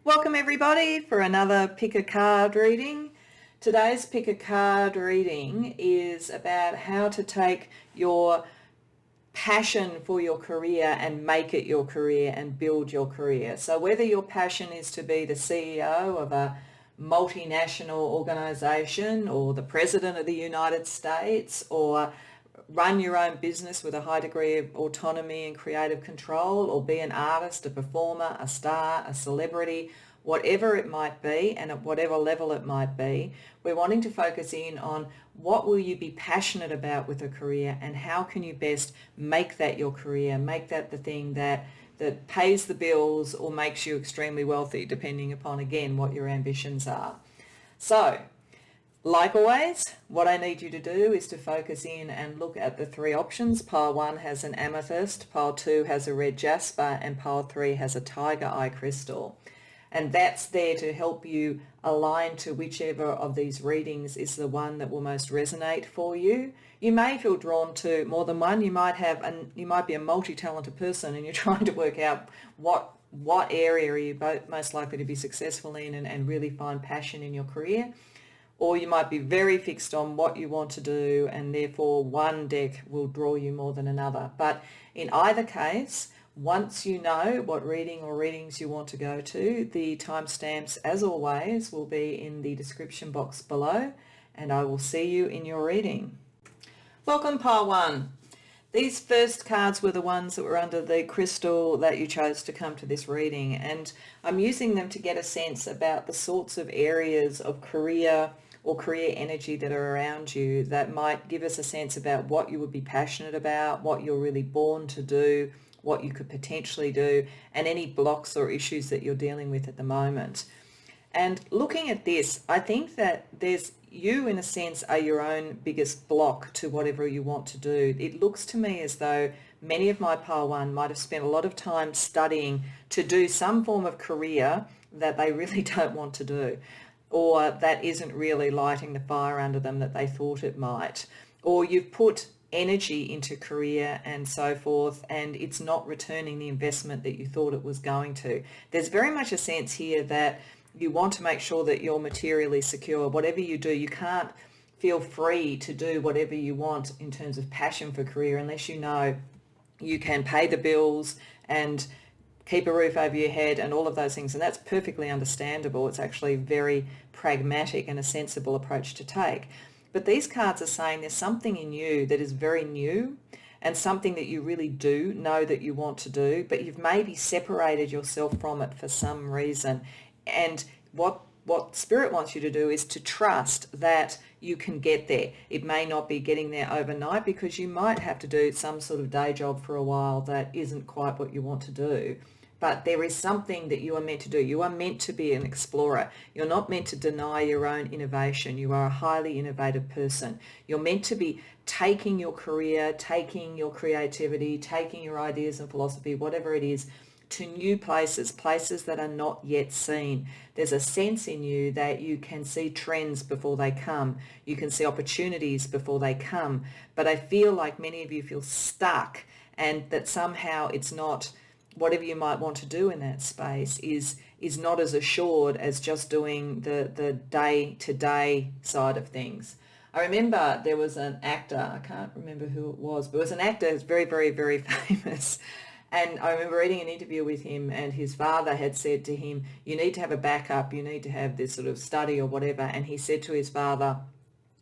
Welcome everybody for another pick a card reading. Today's pick a card reading is about how to take your passion for your career and make it your career and build your career. So whether your passion is to be the CEO of a multinational organization or the President of the United States or run your own business with a high degree of autonomy and creative control, or be an artist, a performer, a star, a celebrity, whatever it might be and at whatever level it might be, we're wanting to focus in on what will you be passionate about with a career and how can you best make that your career, make that the thing that pays the bills or makes you extremely wealthy, depending upon, again, what your ambitions are. So, like always, what I need you to do is to focus in and look at the three options. Pile 1 has an amethyst, pile 2 has a red jasper, and pile 3 has a tiger eye crystal. And that's there to help you align to whichever of these readings is the one that will most resonate for you. You may feel drawn to more than one. You might be a multi-talented person and you're trying to work out what area are you most likely to be successful in and really find passion in your career. Or you might be very fixed on what you want to do and therefore one deck will draw you more than another. But in either case, once you know what reading or readings you want to go to, the timestamps, as always, will be in the description box below, and I will see you in your reading. Welcome, pile 1. These first cards were the ones that were under the crystal that you chose to come to this reading, and I'm using them to get a sense about the sorts of areas of career or career energy that are around you that might give us a sense about what you would be passionate about, what you're really born to do, what you could potentially do, and any blocks or issues that you're dealing with at the moment. And looking at this, I think that you, in a sense, are your own biggest block to whatever you want to do. It looks to me as though many of my pile 1 might have spent a lot of time studying to do some form of career that they really don't want to do, or that isn't really lighting the fire under them that they thought it might. Or you've put energy into career and so forth and it's not returning the investment that you thought it was going to. There's very much a sense here that you want to make sure that you're materially secure. Whatever you do, you can't feel free to do whatever you want in terms of passion for career unless you know you can pay the bills and keep a roof over your head and all of those things. And that's perfectly understandable. It's actually very pragmatic and a sensible approach to take. But these cards are saying there's something in you that is very new and something that you really do know that you want to do, but you've maybe separated yourself from it for some reason. And what Spirit wants you to do is to trust that you can get there. It may not be getting there overnight because you might have to do some sort of day job for a while that isn't quite what you want to do. But there is something that you are meant to do. You are meant to be an explorer. You're not meant to deny your own innovation. You are a highly innovative person. You're meant to be taking your career, taking your creativity, taking your ideas and philosophy, whatever it is, to new places, places that are not yet seen. There's a sense in you that you can see trends before they come. You can see opportunities before they come. But I feel like many of you feel stuck and that somehow it's not, whatever you might want to do in that space is not as assured as just doing the day-to-day side of things. I remember there was an actor, I can't remember who it was, but it was an actor who's very, very, very famous. And I remember reading an interview with him and his father had said to him, you need to have a backup, you need to have this sort of study or whatever. And he said to his father,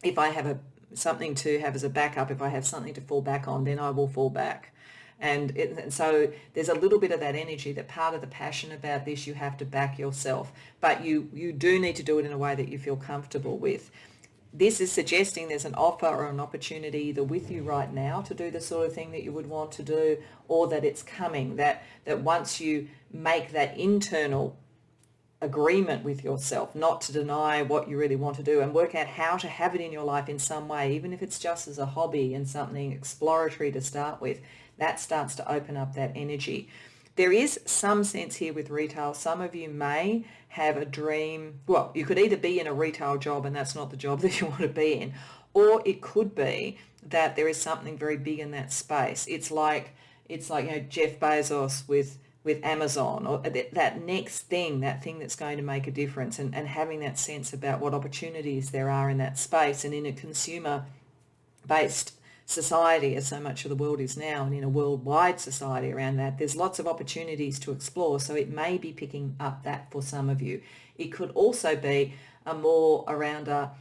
if I have something to have as a backup, if I have something to fall back on, then I will fall back. And so there's a little bit of that energy that part of the passion about this, you have to back yourself, but you do need to do it in a way that you feel comfortable with. This is suggesting there's an offer or an opportunity either with you right now to do the sort of thing that you would want to do, or that it's coming, that once you make that internal agreement with yourself, not to deny what you really want to do and work out how to have it in your life in some way, even if it's just as a hobby and something exploratory to start with, that starts to open up that energy. There is some sense here with retail. Some of you may have a dream. Well, you could either be in a retail job and that's not the job that you want to be in, or it could be that there is something very big in that space. It's like Jeff Bezos with with Amazon, or that next thing, that thing that's going to make a difference, and having that sense about what opportunities there are in that space. And in a consumer-based society, as so much of the world is now, and in a worldwide society around that, there's lots of opportunities to explore. So it may be picking up that for some of you. It could also be a more around a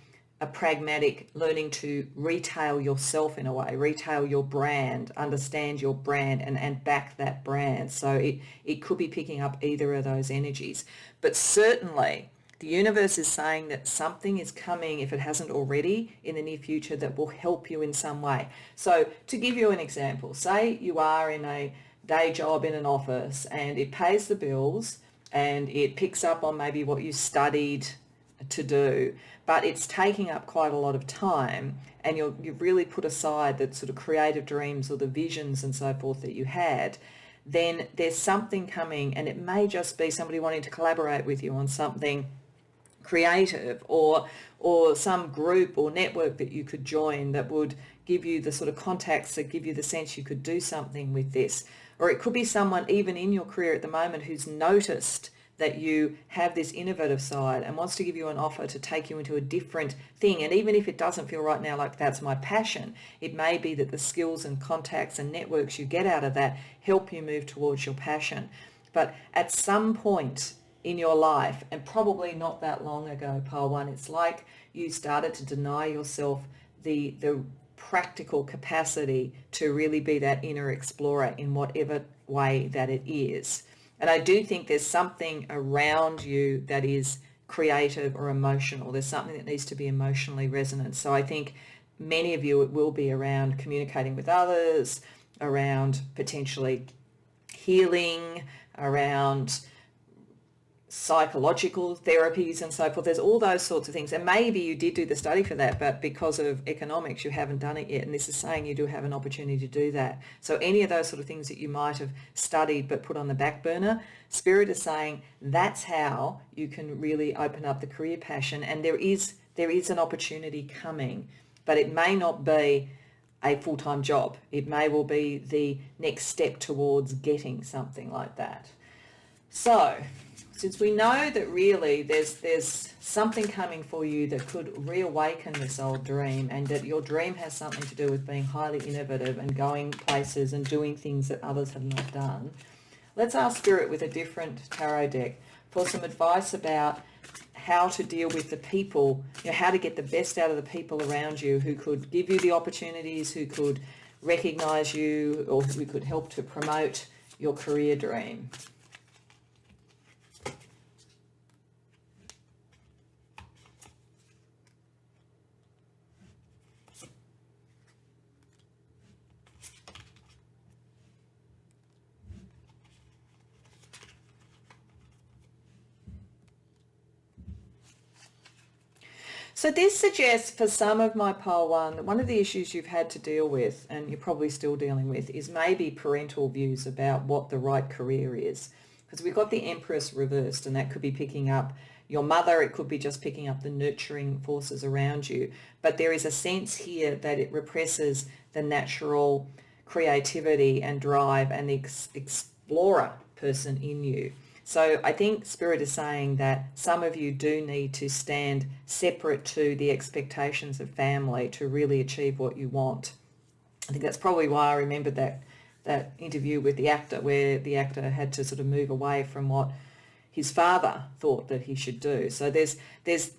pragmatic learning to retail yourself in a way, retail your brand, understand your brand, and back that brand. So it could be picking up either of those energies. But certainly the universe is saying that something is coming, if it hasn't already, in the near future that will help you in some way. So to give you an example, say you are in a day job in an office and it pays the bills and it picks up on maybe what you studied to do, but it's taking up quite a lot of time, and you've really put aside the sort of creative dreams or the visions and so forth that you had, then there's something coming, and it may just be somebody wanting to collaborate with you on something creative, or some group or network that you could join that would give you the sort of contacts that give you the sense you could do something with this. Or it could be someone even in your career at the moment who's noticed that you have this innovative side and wants to give you an offer to take you into a different thing. And even if it doesn't feel right now like that's my passion, it may be that the skills and contacts and networks you get out of that help you move towards your passion. But at some point in your life, and probably not that long ago, Pile 1, it's like you started to deny yourself the practical capacity to really be that inner explorer in whatever way that it is. And I do think there's something around you that is creative or emotional. There's something that needs to be emotionally resonant. So I think many of you, it will be around communicating with others, around potentially healing, around psychological therapies and so forth. There's all those sorts of things. And maybe you did do the study for that, but because of economics, you haven't done it yet. And this is saying you do have an opportunity to do that. So any of those sort of things that you might have studied but put on the back burner, Spirit is saying that's how you can really open up the career passion. And there is an opportunity coming, but it may not be a full-time job. It may well be the next step towards getting something like that. So since we know that really there's something coming for you that could reawaken this old dream, and that your dream has something to do with being highly innovative and going places and doing things that others have not done, let's ask Spirit with a different tarot deck for some advice about how to deal with the people, how to get the best out of the people around you who could give you the opportunities, who could recognize you, or who could help to promote your career dream. So this suggests for some of my pile 1 that one of the issues you've had to deal with, and you're probably still dealing with, is maybe parental views about what the right career is. Because we've got the Empress reversed, and that could be picking up your mother, it could be just picking up the nurturing forces around you. But there is a sense here that it represses the natural creativity and drive and the explorer person in you. So I think Spirit is saying that some of you do need to stand separate to the expectations of family to really achieve what you want. I think that's probably why I remembered that interview with the actor, where the actor had to sort of move away from what his father thought that he should do. So there's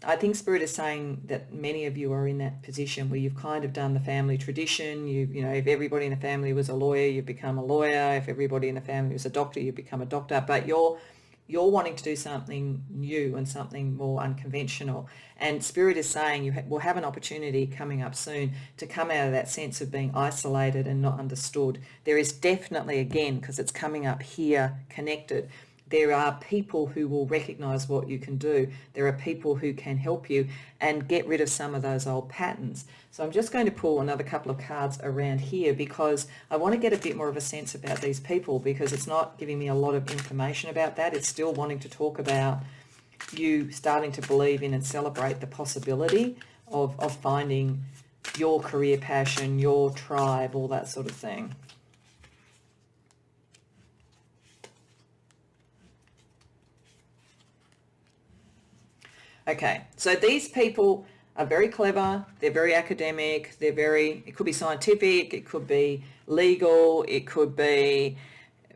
I think Spirit is saying that many of you are in that position where you've kind of done the family tradition. You know, if everybody in the family was a lawyer, you become a lawyer. If everybody in the family was a doctor, you become a doctor. But you're wanting to do something new and something more unconventional. And Spirit is saying you will have an opportunity coming up soon to come out of that sense of being isolated and not understood. There is definitely, again, because it's coming up here connected, there are people who will recognize what you can do. There are people who can help you and get rid of some of those old patterns. So I'm just going to pull another couple of cards around here because I want to get a bit more of a sense about these people, because it's not giving me a lot of information about that. It's still wanting to talk about you starting to believe in and celebrate the possibility of finding your career passion, your tribe, all that sort of thing. Okay, so these people are very clever, they're very academic, it could be scientific, it could be legal, it could be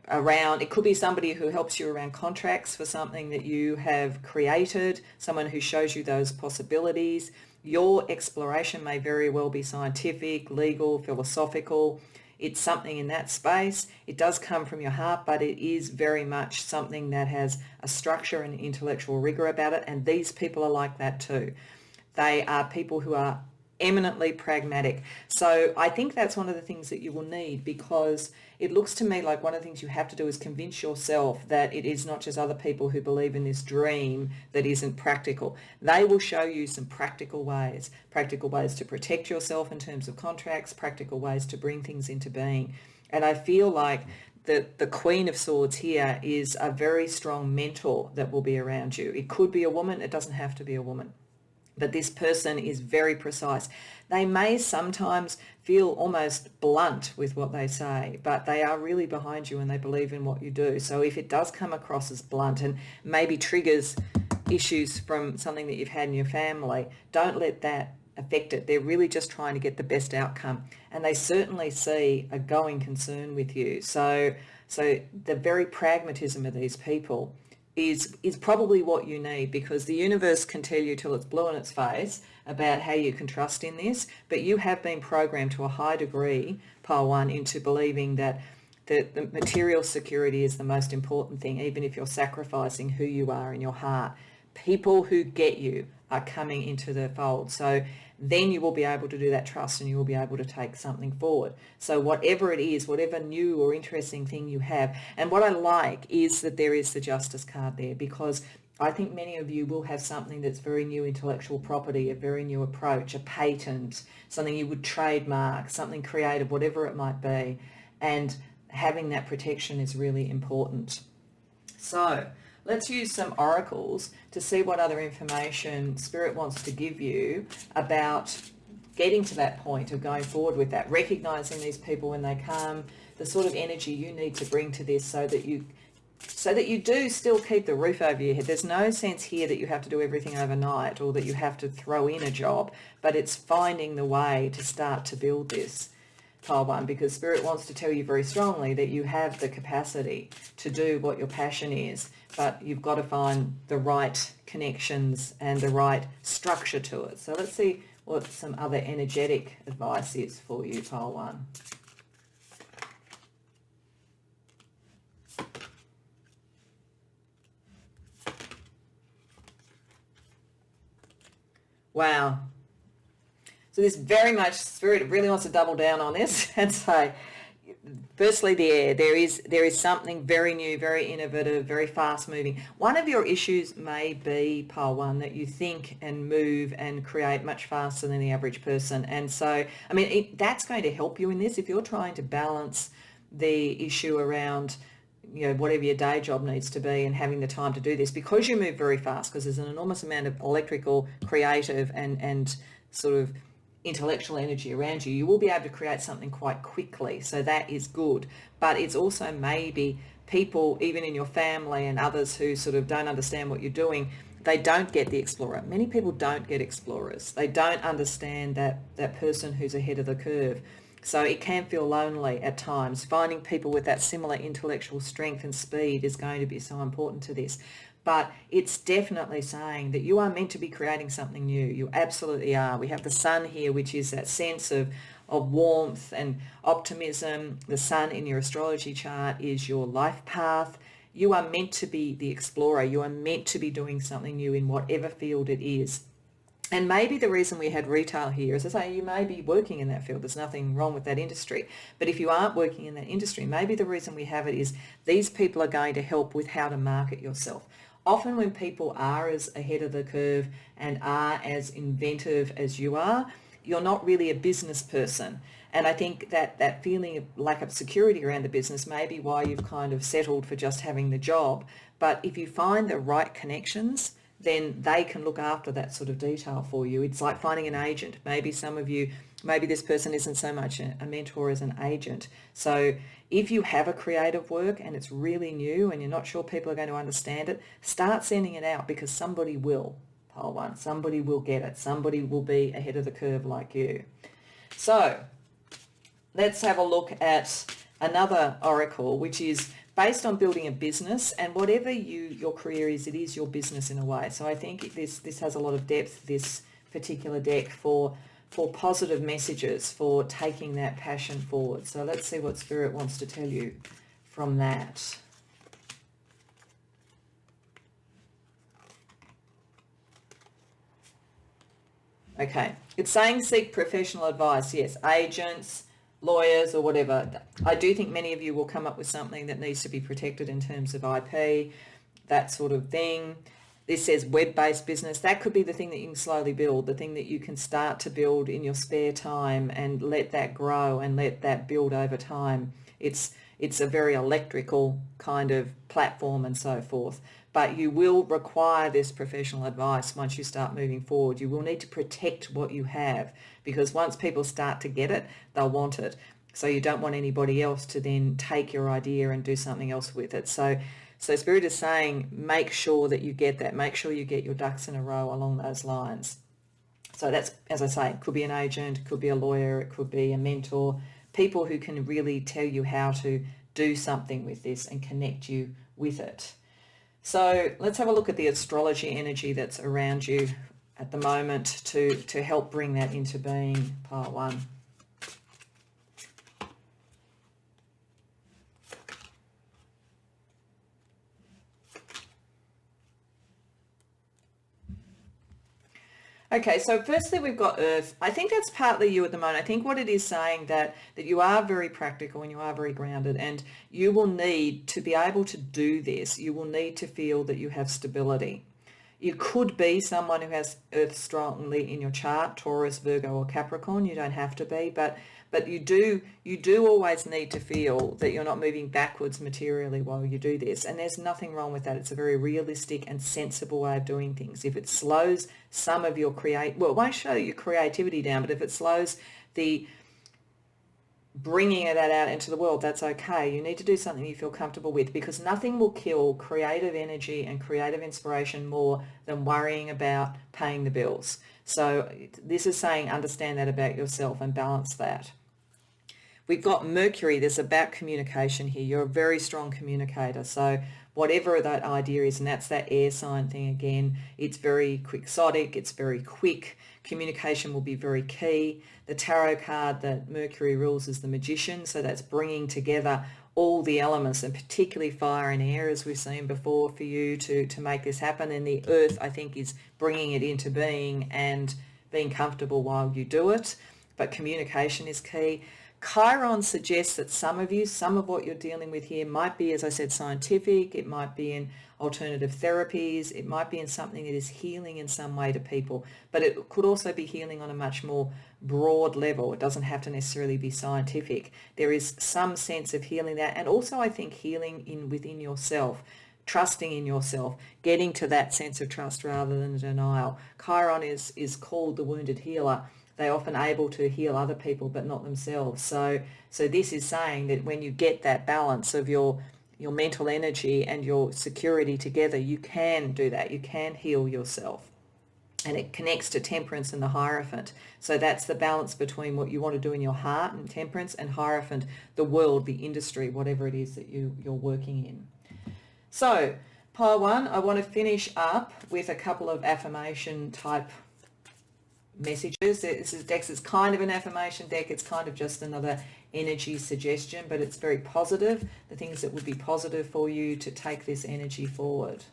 it could be somebody who helps you around contracts for something that you have created, someone who shows you those possibilities. Your exploration may very well be scientific, legal, philosophical. It's something in that space. It does come from your heart, but it is very much something that has a structure and intellectual rigor about it, and these people are like that too. They are people who are eminently pragmatic. So I think that's one of the things that you will need, because it looks to me like one of the things you have to do is convince yourself that it is not just other people who believe in this dream that isn't practical. They will show you some practical ways to protect yourself in terms of contracts, practical ways to bring things into being. And I feel like the Queen of Swords here is a very strong mentor that will be around you. It could be a woman, it doesn't have to be a woman. But this person is very precise. They may sometimes feel almost blunt with what they say, but they are really behind you and they believe in what you do. So if it does come across as blunt and maybe triggers issues from something that you've had in your family, don't let that affect it. They're really just trying to get the best outcome. And they certainly see a going concern with you. So the very pragmatism of these people is probably what you need, because the universe can tell you till it's blue in its face about how you can trust in this, but you have been programmed to a high degree, pile one, into believing that the material security is the most important thing, even if you're sacrificing who you are in your heart. People who get you are coming into the fold. So then you will be able to do that trust and you will be able to take something forward. So whatever it is, whatever new or interesting thing you have, and what I like is that there is the Justice card there, because I think many of you will have something that's very new intellectual property, a very new approach, a patent, something you would trademark, something creative, whatever it might be. And having that protection is really important. So let's use some oracles to see what other information Spirit wants to give you about getting to that point of going forward with that, recognizing these people when they come, the sort of energy you need to bring to this so that you do still keep the roof over your head. There's no sense here that you have to do everything overnight or that you have to throw in a job, but it's finding the way to start to build this, pile one, because Spirit wants to tell you very strongly that you have the capacity to do what your passion is, but you've got to find the right connections and the right structure to it. So let's see what some other energetic advice is for you, pile one. Wow. So this very much, Spirit really wants to double down on this and say, firstly, the air. There is something very new, very innovative, very fast moving. One of your issues may be, pile one, that you think and move and create much faster than the average person. And so, I mean, that's going to help you in this. If you're trying to balance the issue around, whatever your day job needs to be and having the time to do this, because you move very fast, because there's an enormous amount of electrical, creative and sort of intellectual energy around you, you will be able to create something quite quickly. So that is good. But it's also maybe people, even in your family and others who sort of don't understand what you're doing, they don't get the explorer. Many people don't get explorers. They don't understand that person who's ahead of the curve. So it can feel lonely at times. Finding people with that similar intellectual strength and speed is going to be so important to this. But it's definitely saying that you are meant to be creating something new. You absolutely are. We have the sun here, which is that sense of warmth and optimism. The sun in your astrology chart is your life path. You are meant to be the explorer. You are meant to be doing something new in whatever field it is. And maybe the reason we had retail here is to say you may be working in that field. There's nothing wrong with that industry. But if you aren't working in that industry, maybe the reason we have it is these people are going to help with how to market yourself. Often when people are as ahead of the curve and are as inventive as you are, you're not really a business person. And I think that feeling of lack of security around the business may be why you've kind of settled for just having the job. But if you find the right connections, then they can look after that sort of detail for you. It's like finding an agent. Maybe this person isn't so much a mentor as an agent. So if you have a creative work and it's really new and you're not sure people are going to understand it, start sending it out, because somebody will. pile one. Somebody will get it. Somebody will be ahead of the curve like you. So let's have a look at another oracle, which is based on building a business, and whatever your career is, it is your business in a way. So I think this has a lot of depth, this particular deck, for positive messages, for taking that passion forward. So let's see what Spirit wants to tell you from that. Okay, it's saying seek professional advice. Yes, agents, lawyers, or whatever. I do think many of you will come up with something that needs to be protected in terms of IP, that sort of thing. This says web-based business. That could be the thing that you can slowly build, the thing that you can start to build in your spare time and let that grow and let that build over time. It's a very electrical kind of platform and so forth. But you will require this professional advice once you start moving forward. You will need to protect what you have, because once people start to get it, they'll want it. So you don't want anybody else to then take your idea and do something else with it. So Spirit is saying make sure that you get that. Make sure you get your ducks in a row along those lines. So that's, as I say, it could be an agent, it could be a lawyer, it could be a mentor, people who can really tell you how to do something with this and connect you with it. So let's have a look at the astrology energy that's around you at the moment to help bring that into being, pile one. Okay, so firstly we've got Earth. I think that's partly you at the moment. I think what it is saying that you are very practical and you are very grounded, and you will need to be able to do this. You will need to feel that you have stability. You could be someone who has Earth strongly in your chart, Taurus, Virgo, or Capricorn. You don't have to be, but you do always need to feel that you're not moving backwards materially while you do this. And there's nothing wrong with that. It's a very realistic and sensible way of doing things. If it slows some of your it won't show your creativity down, but if it slows the bringing that out into the world, that's okay. You need to do something you feel comfortable with, because nothing will kill creative energy and creative inspiration more than worrying about paying the bills. So this is saying understand that about yourself and balance that. We've got Mercury. There's about communication here. You're a very strong communicator. So whatever that idea is, and that's that air sign thing again, it's very quixotic, it's very quick. Communication will be very key. The tarot card that Mercury rules is the Magician, so that's bringing together all the elements, and particularly fire and air, as we've seen before, for you to make this happen. And the Earth, I think, is bringing it into being and being comfortable while you do it. But communication is key. Chiron suggests that some of what you're dealing with here might be, as I said, scientific. It might be in alternative therapies. It might be in something that is healing in some way to people, but it could also be healing on a much more broad level. It doesn't have to necessarily be scientific. There is some sense of healing that, and also I think healing within yourself, trusting in yourself, getting to that sense of trust rather than denial. Chiron is called the wounded healer. They're often able to heal other people but not themselves. So this is saying that when you get that balance of your mental energy and your security together, you can do that. You can heal yourself. And it connects to Temperance and the Hierophant. So that's the balance between what you want to do in your heart and Temperance, and Hierophant, the world, the industry, whatever it is that you're working in. So pile one, I want to finish up with a couple of affirmation type messages. This is Dex. It's kind of an affirmation deck. It's kind of just another energy suggestion, but it's very positive. The things that would be positive for you to take this energy forward.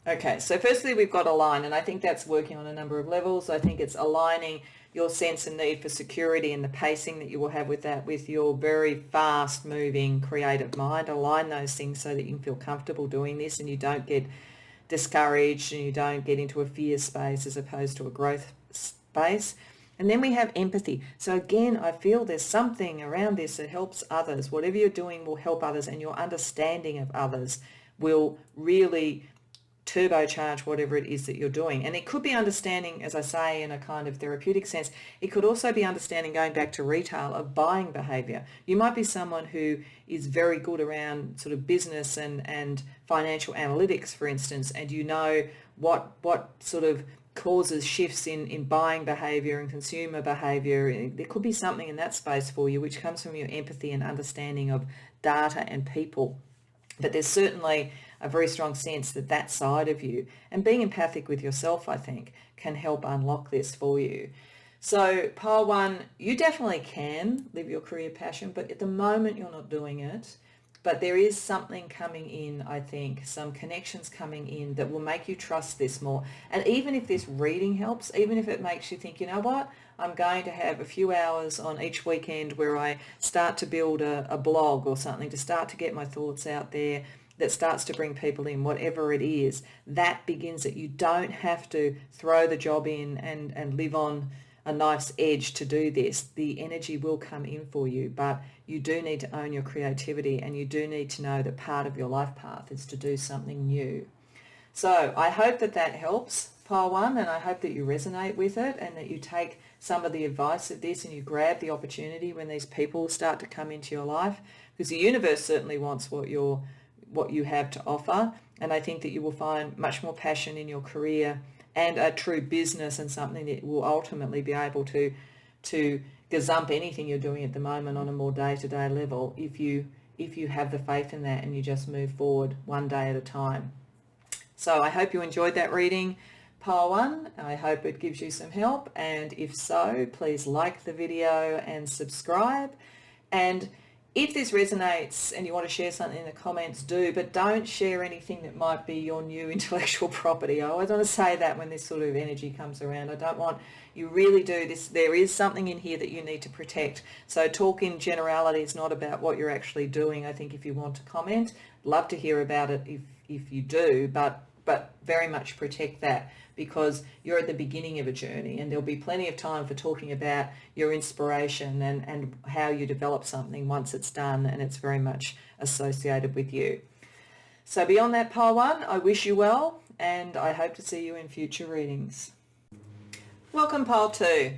Okay, so firstly we've got align, and I think that's working on a number of levels. I think it's aligning your sense and need for security and the pacing that you will have with that, with your very fast moving creative mind. Align those things so that you can feel comfortable doing this and you don't get discouraged and you don't get into a fear space as opposed to a growth space. And then we have empathy. So again, I feel there's something around this that helps others. Whatever you're doing will help others, and your understanding of others will really turbocharge whatever it is that you're doing. And it could be understanding, as I say, in a kind of therapeutic sense. It could also be understanding, going back to retail, of buying behavior. You might be someone who is very good around sort of business and financial analytics, for instance, and you know what sort of causes shifts in buying behavior and consumer behavior. There could be something in that space for you which comes from your empathy and understanding of data and people. But there's certainly a very strong sense that that side of you, and being empathic with yourself, I think, can help unlock this for you. So pile 1, you definitely can live your career passion, but at the moment you're not doing it. But there is something coming in, I think, some connections coming in that will make you trust this more. And even if this reading helps, even if it makes you think, you know what, I'm going to have a few hours on each weekend where I start to build a blog or something to start to get my thoughts out there, that starts to bring people in, whatever it is, that begins it. You don't have to throw the job in and live on a knife's edge to do this. The energy will come in for you, but you do need to own your creativity, and you do need to know that part of your life path is to do something new. So I hope that that helps, pile 1, and I hope that you resonate with it and that you take some of the advice of this and you grab the opportunity when these people start to come into your life, because the universe certainly wants what you have to offer. And I think that you will find much more passion in your career and a true business, and something that will ultimately be able to gazump anything you're doing at the moment on a more day-to-day level if you have the faith in that and you just move forward one day at a time. So I hope you enjoyed that reading, pile 1. I hope it gives you some help, and if so, please like the video and subscribe. And if this resonates and you want to share something in the comments, do, but don't share anything that might be your new intellectual property. I always want to say that when this sort of energy comes around. I don't want, you really do this. There is something in here that you need to protect. So talk in generality is not about what you're actually doing. I think if you want to comment, love to hear about it if you do, but very much protect that, because you're at the beginning of a journey, and there'll be plenty of time for talking about your inspiration and how you develop something once it's done and it's very much associated with you. So beyond that, pile 1, I wish you well, and I hope to see you in future readings. Welcome, pile 2.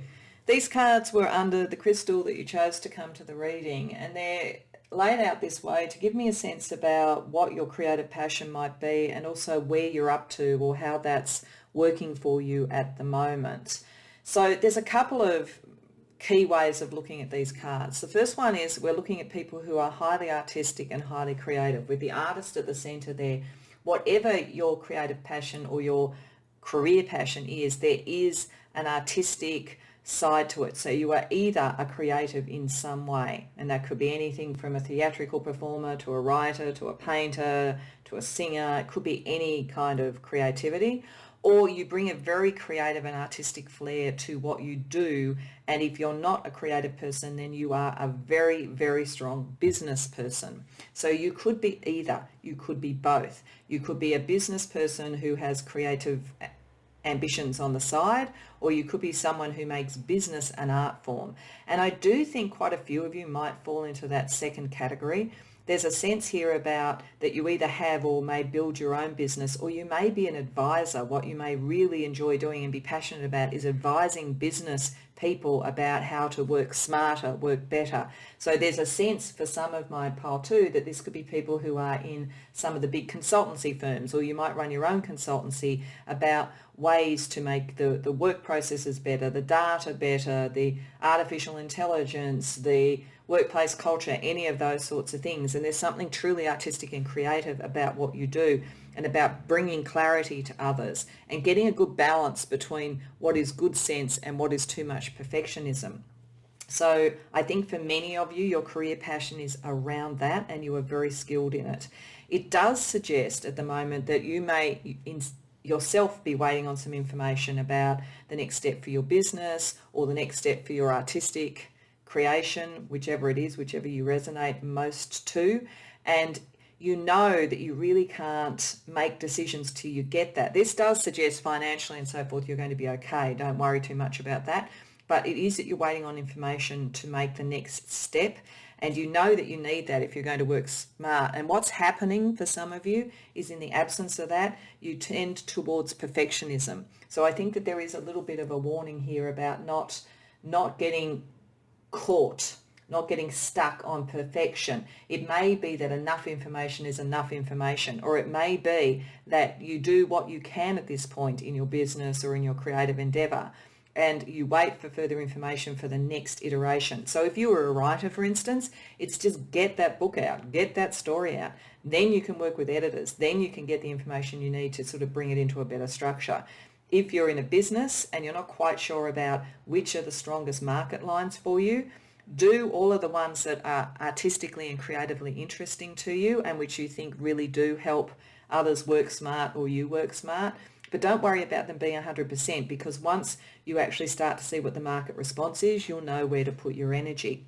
These cards were under the crystal that you chose to come to the reading, and they're laid out this way to give me a sense about what your creative passion might be, and also where you're up to or how that's working for you at the moment. So there's a couple of key ways of looking at these cards. The first one is we're looking at people who are highly artistic and highly creative, with the artist at the center there. Whatever your creative passion or your career passion is, there is an artistic side to it. So you are either a creative in some way, and that could be anything from a theatrical performer to a writer to a painter to a singer. It could be any kind of creativity, or you bring a very creative and artistic flair to what you do. And if you're not a creative person, then you are a very, very strong business person. So you could be either, you could be both. You could be a business person who has creative ambitions on the side, or you could be someone who makes business an art form. And I do think quite a few of you might fall into that second category. There's a sense here about that you either have or may build your own business, or you may be an advisor. What you may really enjoy doing and be passionate about is advising business people about how to work smarter, work better. So there's a sense for some of my pile 2 that this could be people who are in some of the big consultancy firms, or you might run your own consultancy about ways to make the work processes better, the data better, the artificial intelligence, the workplace culture, any of those sorts of things. And there's something truly artistic and creative about what you do, and about bringing clarity to others and getting a good balance between what is good sense and what is too much perfectionism. So I think for many of you, your career passion is around that, and you are very skilled in it. It does suggest at the moment that you may yourself be waiting on some information about the next step for your business, or the next step for your artistic creation, whichever it is, whichever you resonate most to. And you know that you really can't make decisions till you get that. This does suggest financially and so forth you're going to be okay. Don't worry too much about that. But it is that you're waiting on information to make the next step. And you know that you need that if you're going to work smart. And what's happening for some of you is in the absence of that, you tend towards perfectionism. So I think that there is a little bit of a warning here about not getting caught, not getting stuck on perfection. It may be that enough information is enough information, or it may be that you do what you can at this point in your business or in your creative endeavor, and you wait for further information for the next iteration. So if you were a writer, for instance, it's just get that book out, get that story out. Then you can work with editors. Then you can get the information you need to sort of bring it into a better structure. If you're in a business and you're not quite sure about which are the strongest market lines for you, do all of the ones that are artistically and creatively interesting to you and which you think really do help others work smart or you work smart. But don't worry about them being 100%, because once you actually start to see what the market response is, you'll know where to put your energy.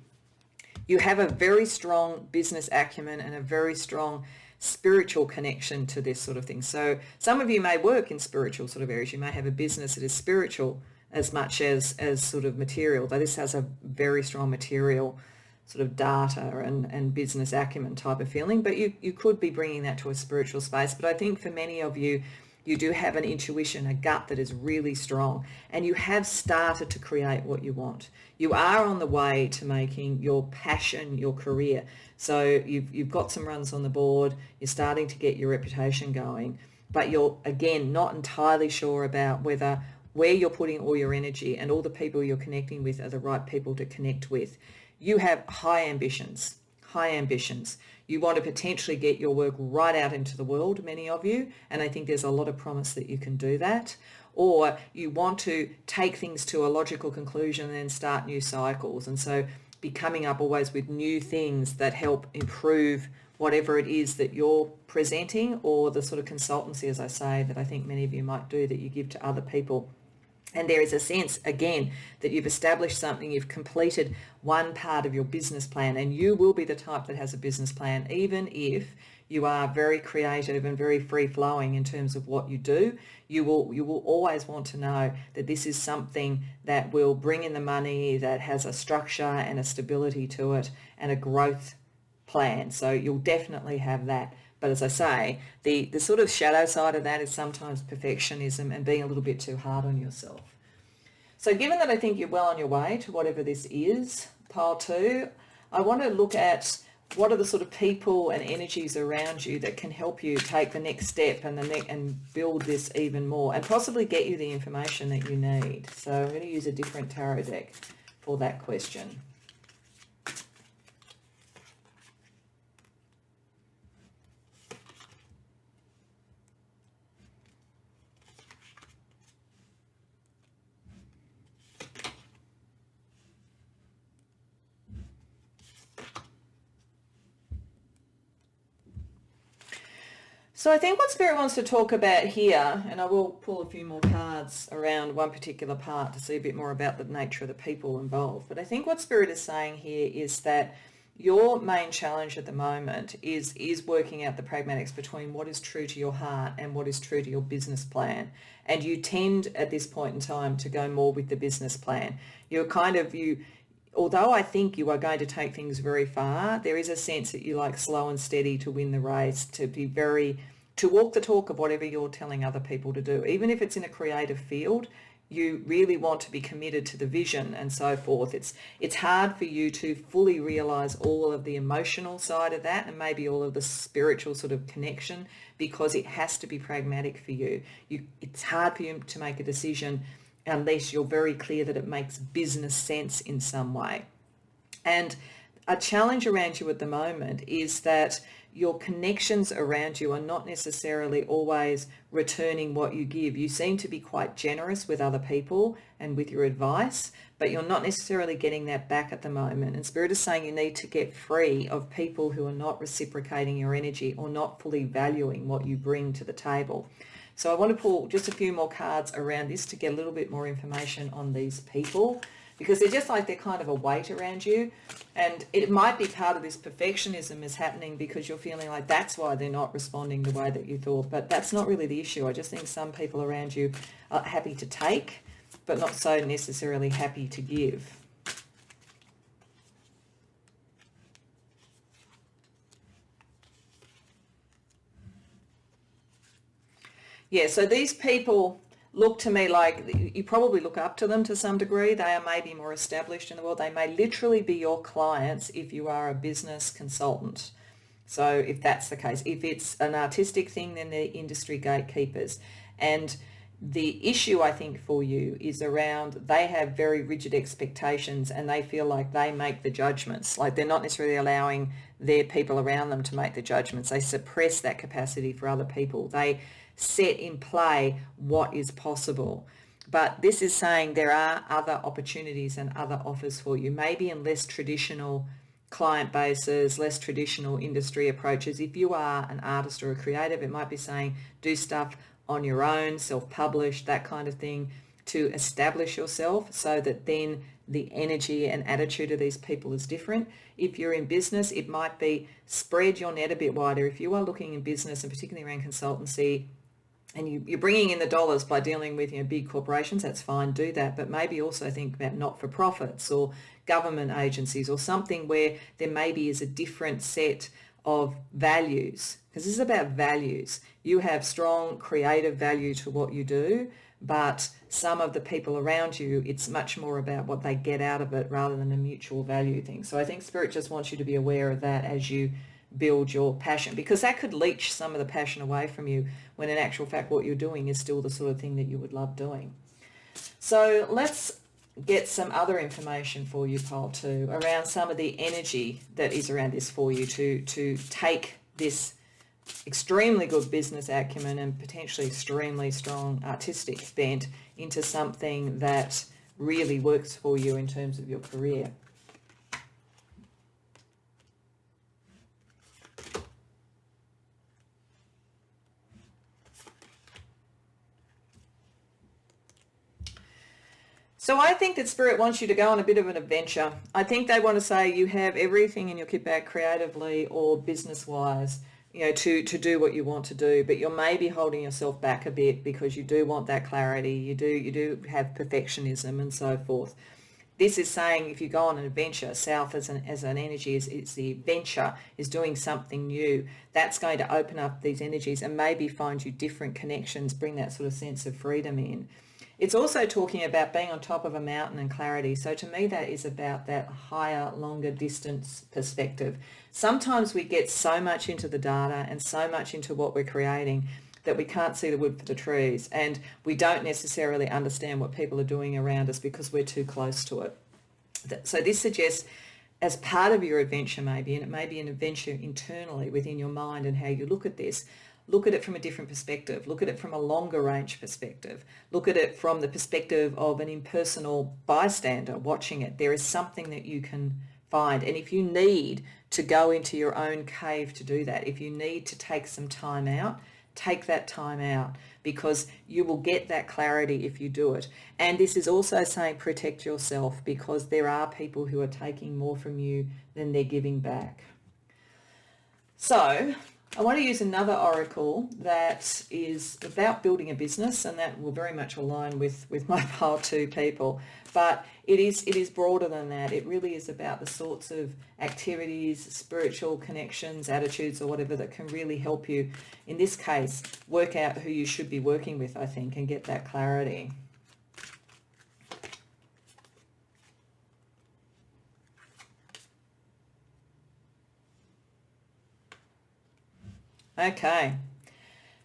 You have a very strong business acumen and a very strong spiritual connection to this sort of thing. So some of you may work in spiritual sort of areas. You may have a business that is spiritual as much as sort of material, though this has a very strong material sort of data and business acumen type of feeling. But you could be bringing that to a spiritual space. But I think for many of you, you do have an intuition, a gut that is really strong, and you have started to create what you want. You are on the way to making your passion your career. So you've got some runs on the board, you're starting to get your reputation going, but you're, again, not entirely sure about where you're putting all your energy and all the people you're connecting with are the right people to connect with. You have high ambitions. You want to potentially get your work right out into the world, many of you, and I think there's a lot of promise that you can do that. Or you want to take things to a logical conclusion and then start new cycles, and so be coming up always with new things that help improve whatever it is that you're presenting, or the sort of consultancy, as I say, that I think many of you might do that you give to other people. And there is a sense, again, that you've established something, you've completed one part of your business plan, and you will be the type that has a business plan, even if you are very creative and very free-flowing in terms of what you do. You will always want to know that this is something that will bring in the money, that has a structure and a stability to it and a growth plan. So you'll definitely have that. But as I say, the sort of shadow side of that is sometimes perfectionism and being a little bit too hard on yourself. So given that I think you're well on your way to whatever this is, pile 2, I want to look at what are the sort of people and energies around you that can help you take the next step and build this even more and possibly get you the information that you need. So I'm going to use a different tarot deck for that question. So I think what Spirit wants to talk about here, and I will pull a few more cards around one particular part to see a bit more about the nature of the people involved, but I think what Spirit is saying here is that your main challenge at the moment is working out the pragmatics between what is true to your heart and what is true to your business plan. And you tend at this point in time to go more with the business plan. Although I think you are going to take things very far, there is a sense that you like slow and steady to win the race, to walk the talk of whatever you're telling other people to do. Even if it's in a creative field, you really want to be committed to the vision and so forth. It's hard for you to fully realize all of the emotional side of that and maybe all of the spiritual sort of connection, because it has to be pragmatic for you. It's hard for you to make a decision unless you're very clear that it makes business sense in some way. And a challenge around you at the moment is that your connections around you are not necessarily always returning what you give. You seem to be quite generous with other people and with your advice, but you're not necessarily getting that back at the moment. And Spirit is saying you need to get free of people who are not reciprocating your energy or not fully valuing what you bring to the table. So I want to pull just a few more cards around this to get a little bit more information on these people, because they're just like they're kind of a weight around you. And it might be part of this perfectionism is happening because you're feeling like that's why they're not responding the way that you thought. But that's not really the issue. I just think some people around you are happy to take, but not so necessarily happy to give. Yeah, so these people look to me like you probably look up to them to some degree. They are maybe more established in the world. They may literally be your clients if you are a business consultant. So if that's the case, if it's an artistic thing, then they're industry gatekeepers. And the issue, I think, for you is around they have very rigid expectations and they feel like they make the judgments. Like they're not necessarily allowing their people around them to make the judgments. They suppress that capacity for other people. They set in play what is possible. But this is saying there are other opportunities and other offers for you, maybe in less traditional client bases, less traditional industry approaches. If you are an artist or a creative, it might be saying do stuff on your own, self-published, that kind of thing, to establish yourself so that then the energy and attitude of these people is different. If you're in business, it might be spread your net a bit wider. If you are looking in business and particularly around consultancy, and you're bringing in the dollars by dealing with big corporations, that's fine, do that. But maybe also think about not-for-profits or government agencies or something where there maybe is a different set of values, because this is about values. You have strong creative value to what you do, but some of the people around you, it's much more about what they get out of it rather than a mutual value thing. So I think Spirit just wants you to be aware of that as you build your passion, because that could leach some of the passion away from you when in actual fact what you're doing is still the sort of thing that you would love doing. So let's get some other information for you, pile 2, around some of the energy that is around this for you to take this extremely good business acumen and potentially extremely strong artistic bent into something that really works for you in terms of your career. So I think that Spirit wants you to go on a bit of an adventure. I think they want to say you have everything in your kit bag creatively or business-wise, to do what you want to do, but you're maybe holding yourself back a bit because you do want that clarity. You do have perfectionism and so forth. This is saying if you go on an adventure, South as an energy is the adventure, is doing something new. That's going to open up these energies and maybe find you different connections, bring that sort of sense of freedom in. It's also talking about being on top of a mountain and clarity. So to me, that is about that higher, longer distance perspective. Sometimes we get so much into the data and so much into what we're creating that we can't see the wood for the trees, and we don't necessarily understand what people are doing around us because we're too close to it. So this suggests as part of your adventure maybe, and it may be an adventure internally within your mind and how you look at this, look at it from a different perspective. Look at it from a longer range perspective. Look at it from the perspective of an impersonal bystander watching it. There is something that you can find. And if you need to go into your own cave to do that, if you need to take some time out, take that time out, because you will get that clarity if you do it. And this is also saying protect yourself, because there are people who are taking more from you than they're giving back. So I want to use another oracle that is about building a business, and that will very much align with my pile 2 people. But it is broader than that. It really is about the sorts of activities, spiritual connections, attitudes, or whatever that can really help you, in this case, work out who you should be working with, I think, and get that clarity. Okay,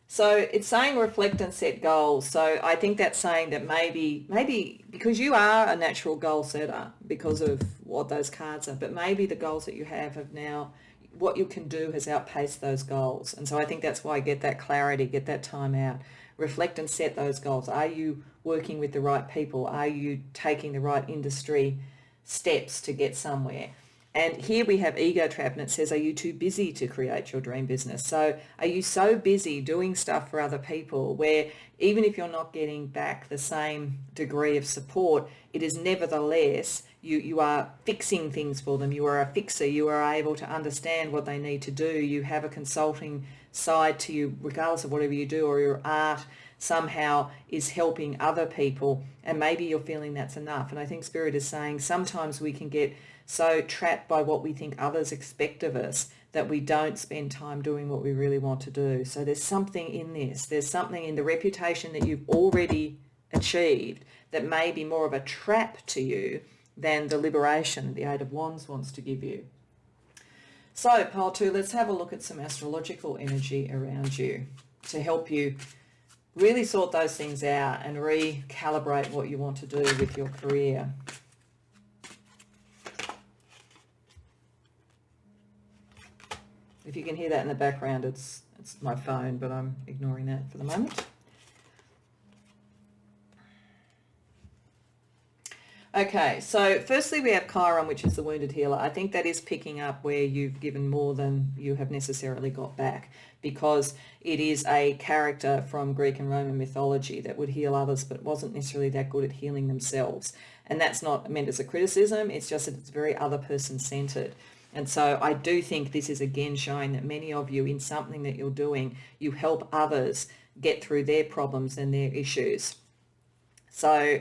so it's saying reflect and set goals. So I think that's saying that maybe because you are a natural goal setter because of what those cards are, but maybe the goals that you have now, what you can do has outpaced those goals. And so I think that's why I get that clarity, get that time out, reflect and set those goals. Are you working with the right people? Are you taking the right industry steps to get somewhere? And here we have ego trap, and it says, are you too busy to create your dream business? So are you so busy doing stuff for other people where even if you're not getting back the same degree of support, it is nevertheless, you are fixing things for them. You are a fixer. You are able to understand what they need to do. You have a consulting side to you, regardless of whatever you do, or your art somehow is helping other people, and maybe you're feeling that's enough. And I think Spirit is saying sometimes we can get so trapped by what we think others expect of us that we don't spend time doing what we really want to do. So there's something in this. There's something in the reputation that you've already achieved that may be more of a trap to you than the liberation the Eight of Wands wants to give you. So, pile 2, let's have a look at some astrological energy around you to help you really sort those things out and recalibrate what you want to do with your career. If you can hear that in the background, it's my phone, but I'm ignoring that for the moment. Okay, so firstly we have Chiron, which is the wounded healer. I think that is picking up where you've given more than you have necessarily got back, because it is a character from Greek and Roman mythology that would heal others but wasn't necessarily that good at healing themselves. And that's not meant as a criticism, it's just that it's very other person centered. And so I do think this is again showing that many of you, in something that you're doing, you help others get through their problems and their issues. So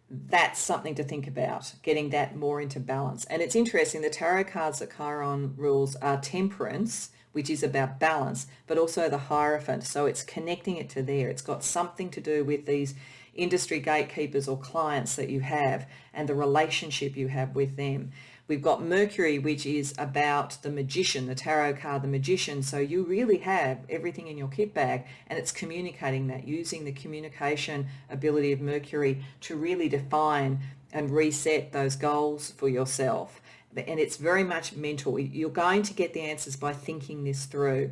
that's something to think about, getting that more into balance. And it's interesting, the tarot cards that Chiron rules are Temperance, which is about balance, but also the Hierophant. So it's connecting it to there. It's got something to do with these industry gatekeepers or clients that you have and the relationship you have with them. We've got Mercury, which is about the Magician, the tarot card, the Magician. So you really have everything in your kit bag, and it's communicating that, using the communication ability of Mercury to really define and reset those goals for yourself. And it's very much mental. You're going to get the answers by thinking this through.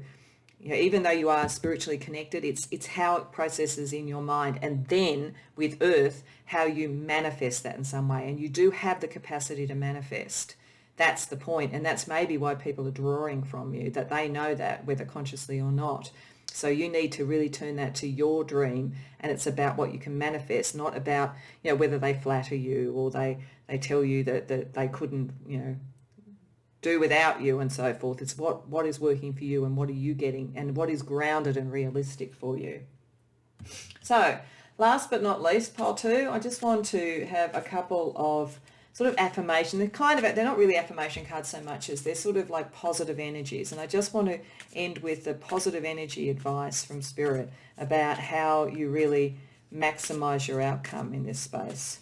You know, even though you are spiritually connected, it's how it processes in your mind, and then with Earth, how you manifest that in some way. And you do have the capacity to manifest. That's the point, and that's maybe why people are drawing from you, that they know that, whether consciously or not. So you need to really turn that to your dream, and it's about what you can manifest, not about, you know, whether they flatter you or they tell you that they couldn't, you know, do without you and so forth. It's what is working for you and what are you getting and what is grounded and realistic for you. So last but not least, pile 2, I just want to have a couple of sort of affirmation. They're not really affirmation cards so much as they're sort of like positive energies. And I just want to end with the positive energy advice from Spirit about how you really maximize your outcome in this space.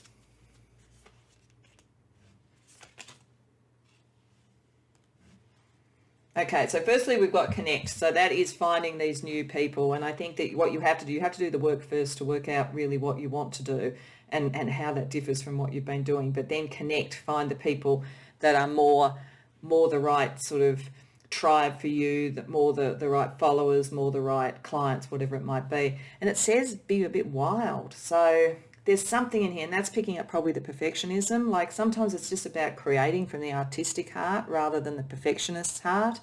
Okay, so firstly we've got connect. So that is finding these new people. And I think that what you have to do the work first to work out really what you want to do and how that differs from what you've been doing. But then connect, find the people that are more the right sort of tribe for you, that more the right followers, more the right clients, whatever it might be. And it says be a bit wild. So there's something in here, and that's picking up probably the perfectionism. Like sometimes it's just about creating from the artistic heart rather than the perfectionist's heart,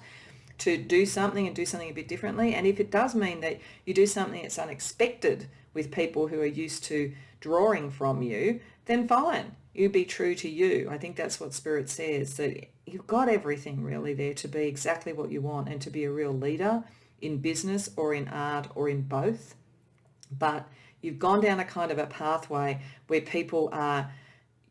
to do something and do something a bit differently. And if it does mean that you do something that's unexpected with people who are used to drawing from you, then fine, you be true to you. I think that's what Spirit says, that you've got everything really there to be exactly what you want and to be a real leader in business or in art or in both. But you've gone down a kind of a pathway where people are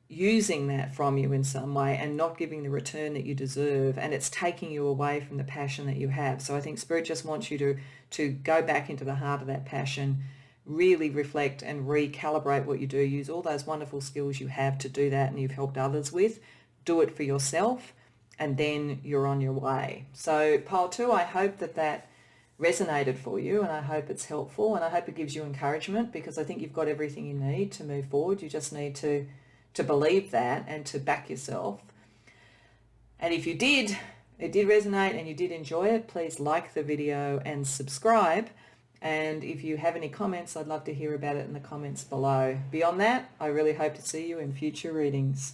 using that from you in some way and not giving the return that you deserve, and it's taking you away from the passion that you have. So I think Spirit just wants you to go back into the heart of that passion, really reflect and recalibrate what you do, use all those wonderful skills you have to do that and you've helped others with, do it for yourself, and then you're on your way. So pile 2, I hope that resonated for you, and I hope it's helpful, and I hope it gives you encouragement, because I think you've got everything you need to move forward. You just need to believe that and to back yourself. And if it did resonate and you did enjoy it, please like the video and subscribe. And if you have any comments, I'd love to hear about it in the comments below. Beyond that, I really hope to see you in future readings.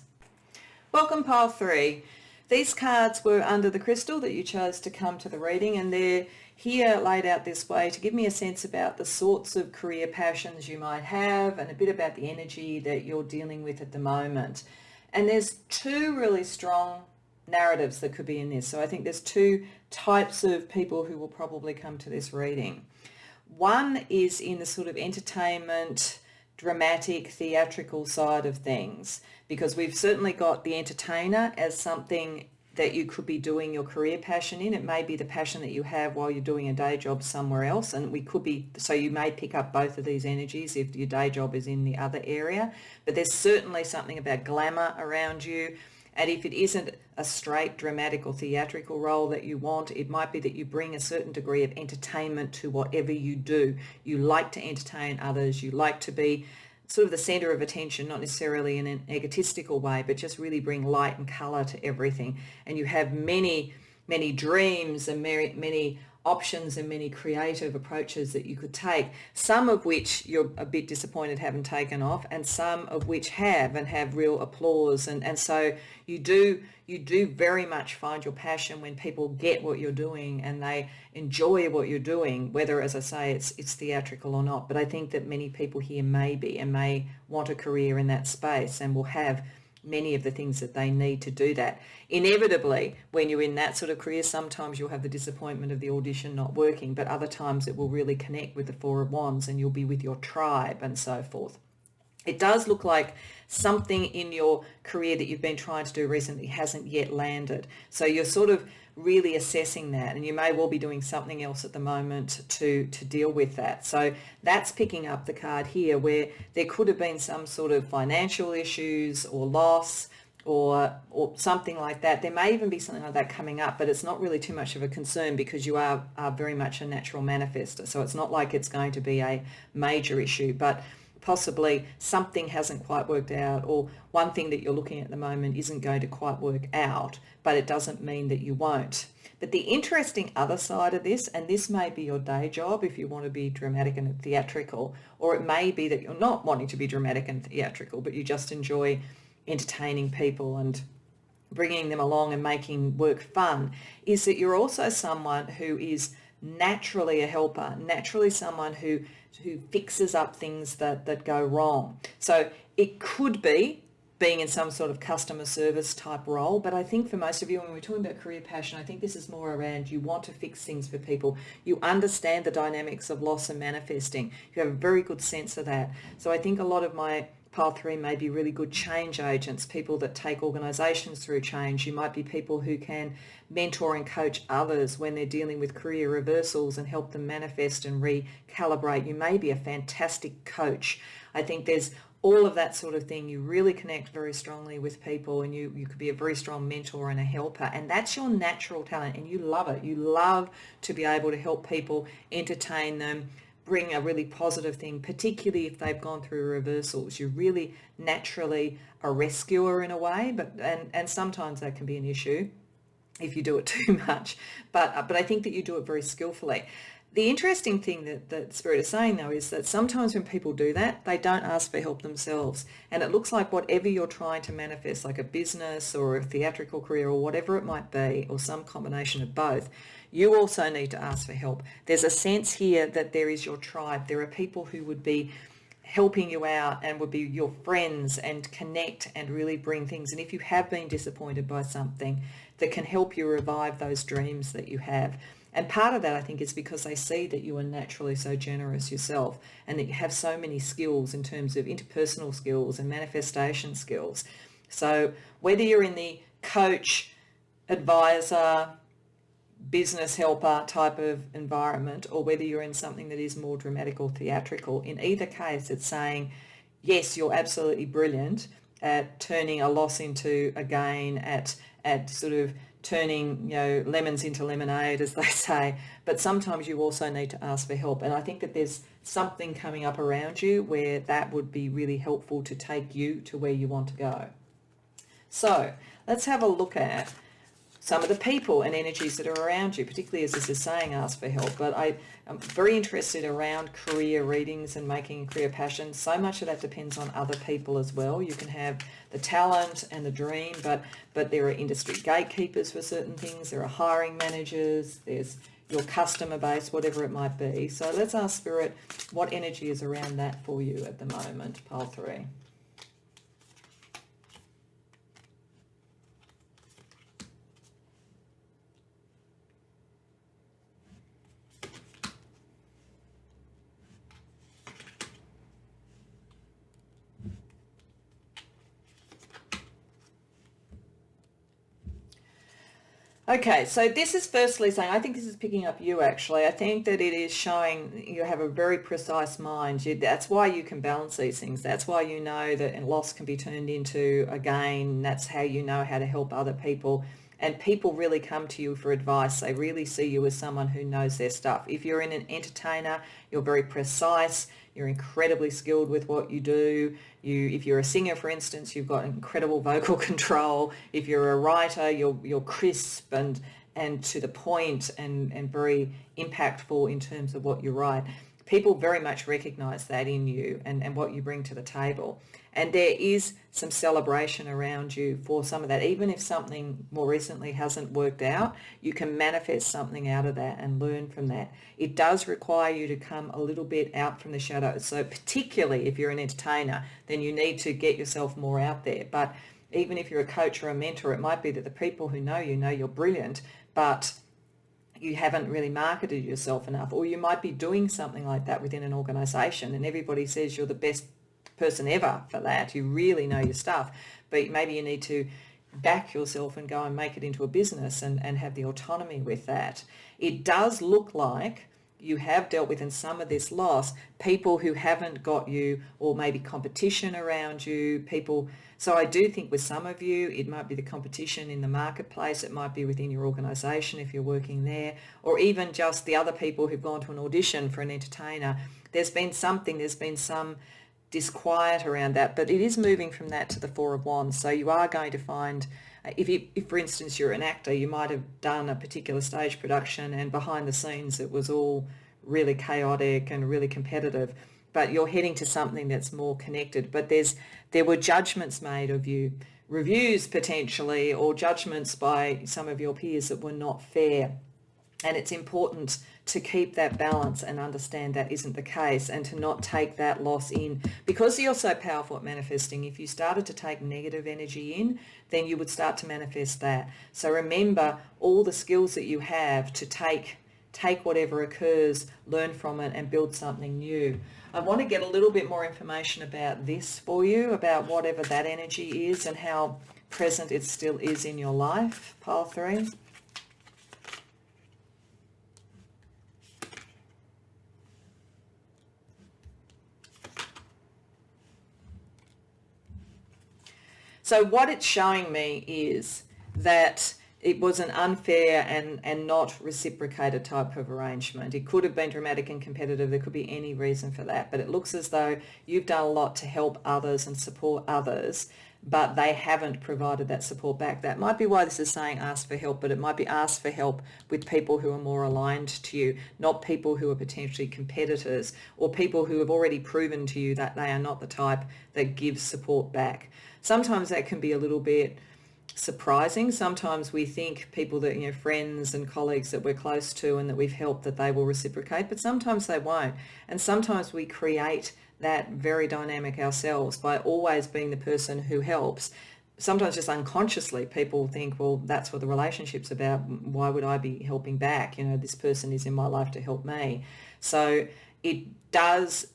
Welcome, pile 3. These cards were under the crystal that you chose to come to the reading, and they're here laid out this way to give me a sense about the sorts of career passions you might have and a bit about the energy that you're dealing with at the moment. And there's 2 really strong narratives that could be in this. So I think there's 2 types of people who will probably come to this reading. One is in the sort of entertainment, dramatic, theatrical side of things, because we've certainly got the entertainer as something that you could be doing your career passion in. It may be the passion that you have while you're doing a day job somewhere else, and we could be, so you may pick up both of these energies if your day job is in the other area. But there's certainly something about glamour around you. And if it isn't a straight dramatic or theatrical role that you want, it might be that you bring a certain degree of entertainment to whatever you do. You like to entertain others. You like to be sort of the center of attention, not necessarily in an egotistical way, but just really bring light and color to everything. And you have many, many dreams and many options and many creative approaches that you could take, some of which you're a bit disappointed haven't taken off, and some of which have and have real applause. And so you do very much find your passion when people get what you're doing and they enjoy what you're doing, whether, as I say, it's theatrical or not. But I think that many people here may want a career in that space and will have many of the things that they need to do that. Inevitably, when you're in that sort of career, sometimes you'll have the disappointment of the audition not working, but other times it will really connect with the Four of Wands and you'll be with your tribe and so forth. It does look like something in your career that you've been trying to do recently hasn't yet landed. So you're sort of really assessing that, and you may well be doing something else at the moment to deal with that. So that's picking up the card here where there could have been some sort of financial issues or loss or something like that. There may even be something like that coming up, but it's not really too much of a concern because you are very much a natural manifester. So it's not like it's going to be a major issue, but possibly something hasn't quite worked out, or one thing that you're looking at the moment isn't going to quite work out, but it doesn't mean that you won't. But the interesting other side of this, and this may be your day job if you want to be dramatic and theatrical, or it may be that you're not wanting to be dramatic and theatrical, but you just enjoy entertaining people and bringing them along and making work fun, is that you're also someone who is naturally a helper, naturally someone who fixes up things that go wrong. So it could be being in some sort of customer service type role, but I think for most of you, when we're talking about career passion, I think this is more around you want to fix things for people. You understand the dynamics of loss and manifesting. You have a very good sense of that. So I think a lot of my Pile 3 may be really good change agents, people that take organisations through change. You might be people who can mentor and coach others when they're dealing with career reversals and help them manifest and recalibrate. You may be a fantastic coach. I think there's all of that sort of thing. You really connect very strongly with people, and you could be a very strong mentor and a helper, and that's your natural talent, and you love it. You love to be able to help people, entertain them, bring a really positive thing, particularly if they've gone through reversals. You're really naturally a rescuer in a way, but and sometimes that can be an issue if you do it too much. But I think that you do it very skillfully. The interesting thing that Spirit is saying, though, is that sometimes when people do that, they don't ask for help themselves. And it looks like whatever you're trying to manifest, like a business or a theatrical career or whatever it might be, or some combination of both, you also need to ask for help. There's a sense here that there is your tribe. There are people who would be helping you out and would be your friends and connect and really bring things. And if you have been disappointed by something, that can help you revive those dreams that you have. And part of that, I think, is because they see that you are naturally so generous yourself and that you have so many skills in terms of interpersonal skills and manifestation skills. So whether you're in the coach, advisor, business helper type of environment, or whether you're in something that is more dramatic or theatrical, in either case, it's saying, yes, you're absolutely brilliant at turning a loss into a gain, at sort of turning, lemons into lemonade, as they say. But sometimes you also need to ask for help. And I think that there's something coming up around you where that would be really helpful to take you to where you want to go. So let's have a look at some of the people and energies that are around you, particularly as this is saying ask for help. But I'm very interested around career readings and making a career passion. So much of that depends on other people as well. You can have the talent and the dream, but there are industry gatekeepers for certain things. There are hiring managers. There's your customer base, whatever it might be. So let's ask Spirit, what energy is around that for you at the moment, Pile 3? Okay, so this is firstly saying, I think this is picking up you actually. I think that it is showing you have a very precise mind. That's why you can balance these things. That's why you know that loss can be turned into a gain. That's how you know how to help other people. And people really come to you for advice. They really see you as someone who knows their stuff. If you're an entertainer, you're very precise. You're incredibly skilled with what you do. If you're a singer, for instance, you've got incredible vocal control. If you're a writer, you're crisp and to the point and very impactful in terms of what you write. People very much recognise that in you and what you bring to the table. And there is some celebration around you for some of that. Even if something more recently hasn't worked out, you can manifest something out of that and learn from that. It does require you to come a little bit out from the shadows. So particularly if you're an entertainer, then you need to get yourself more out there. But even if you're a coach or a mentor, it might be that the people who know you're brilliant, but you haven't really marketed yourself enough, or you might be doing something like that within an organization and everybody says you're the best person ever for that. You really know your stuff, but maybe you need to back yourself and go and make it into a business and have the autonomy with that. It does look like you have dealt with in some of this loss people who haven't got you, or maybe competition around you, people. So I do think with some of you, it might be the competition in the marketplace, it might be within your organisation if you're working there, or even just the other people who've gone to an audition for an entertainer. There's been some disquiet around that, but it is moving from that to the Four of Wands. So you are going to find, if for instance you're an actor, you might have done a particular stage production and behind the scenes it was all really chaotic and really competitive, but you're heading to something that's more connected. But there were judgments made of you, reviews potentially, or judgments by some of your peers that were not fair. And it's important to keep that balance and understand that isn't the case, and to not take that loss in. Because you're so powerful at manifesting, if you started to take negative energy in, then you would start to manifest that. So remember all the skills that you have to take whatever occurs, learn from it, and build something new. I want to get a little bit more information about this for you, about whatever that energy is and how present it still is in your life, pile 3. So what it's showing me is that it was an unfair and not reciprocated type of arrangement. It could have been dramatic and competitive. There could be any reason for that. But it looks as though you've done a lot to help others and support others, but they haven't provided that support back. That might be why this is saying ask for help, but it might be ask for help with people who are more aligned to you, not people who are potentially competitors or people who have already proven to you that they are not the type that gives support back. Sometimes that can be a little bit surprising. Sometimes we think people that, friends and colleagues that we're close to and that we've helped, that they will reciprocate, but sometimes they won't. And sometimes we create that very dynamic ourselves by always being the person who helps. Sometimes just unconsciously people think, well, that's what the relationship's about. Why would I be helping back? This person is in my life to help me. So it does